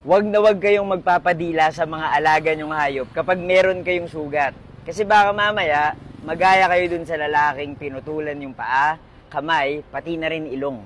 Huwag na huwag kayong magpapadila sa mga alaga nyong hayop kapag meron kayong sugat. Kasi baka mamaya, magaya kayo dun sa lalaking pinutulan yung paa, kamay, pati na rin ilong.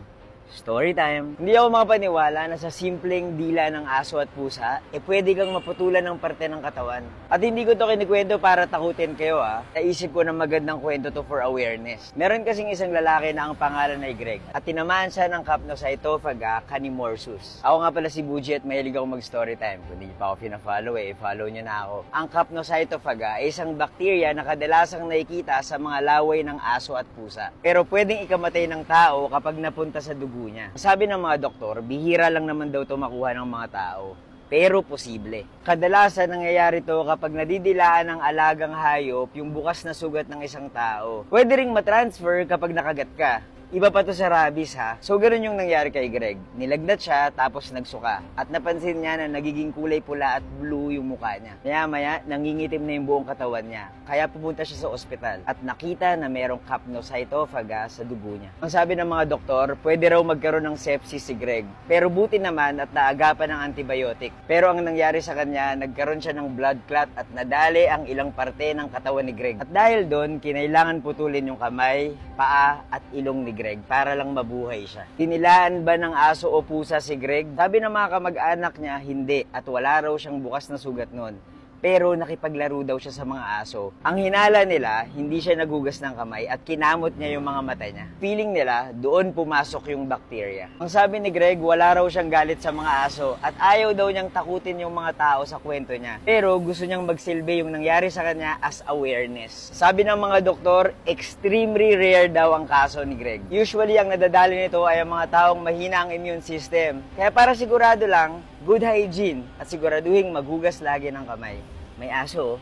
Story time. Hindi ako makapaniwala na sa simpleng dila ng aso at pusa, pwede kang maputulan ng parte ng katawan. At hindi ko to kinikwento para takutin kayo Naisip ko na magandang kwento to for awareness. Meron kasing isang lalaki na ang pangalan ay Greg at tinamaan siya ng Capnocytophaga canimorsus. Ako nga pala si Buji at mahilig ako mag-story time. Kung hindi pa ako fina-follow follow nyo na ako. Ang Capnocytophaga ay isang bakterya na kadalasang nakikita sa mga laway ng aso at pusa. Pero pwedeng ikamatay ng tao kapag napunta sa dugo niya. Sabi ng mga doktor, bihira lang naman daw ito makuha ng mga tao. Pero posible. Kadalasan nangyayari to kapag nadidilaan ng alagang hayop yung bukas na sugat ng isang tao. Pwede ring matransfer kapag nakagat ka. Iba pa to sa rabies So, ganoon yung nangyari kay Greg. Nilagnat siya, tapos nagsuka. At napansin niya na nagiging kulay pula at blue yung mukha niya. Maya-maya, nangingitim na yung buong katawan niya. Kaya pupunta siya sa ospital. At nakita na merong Capnocytophaga sa dugo niya. Ang sabi ng mga doktor, pwede raw magkaroon ng sepsis si Greg. Pero buti naman at naagapan ng antibiotic. Pero ang nangyari sa kanya, nagkaroon siya ng blood clot at nadali ang ilang parte ng katawan ni Greg. At dahil doon, kinailangan putulin yung kamay, paa at ilong ni Greg para lang mabuhay siya. Tinilaan ba ng aso o pusa si Greg? Sabi ng mga kamag-anak niya, hindi at wala raw siyang bukas na sugat noon. Pero nakipaglaro daw siya sa mga aso. Ang hinala nila, hindi siya nagugas ng kamay at kinamot niya yung mga mata niya. Feeling nila, doon pumasok yung bakterya. Ang sabi ni Greg, wala raw siyang galit sa mga aso at ayaw daw niyang takutin yung mga tao sa kwento niya. Pero gusto niyang magsilbi yung nangyari sa kanya as awareness. Sabi ng mga doktor, extremely rare daw ang kaso ni Greg. Usually, ang nadadali nito ay ang mga taong mahina ang immune system. Kaya para sigurado lang, good hygiene at siguraduhin maghugas lagi ng kamay. May aso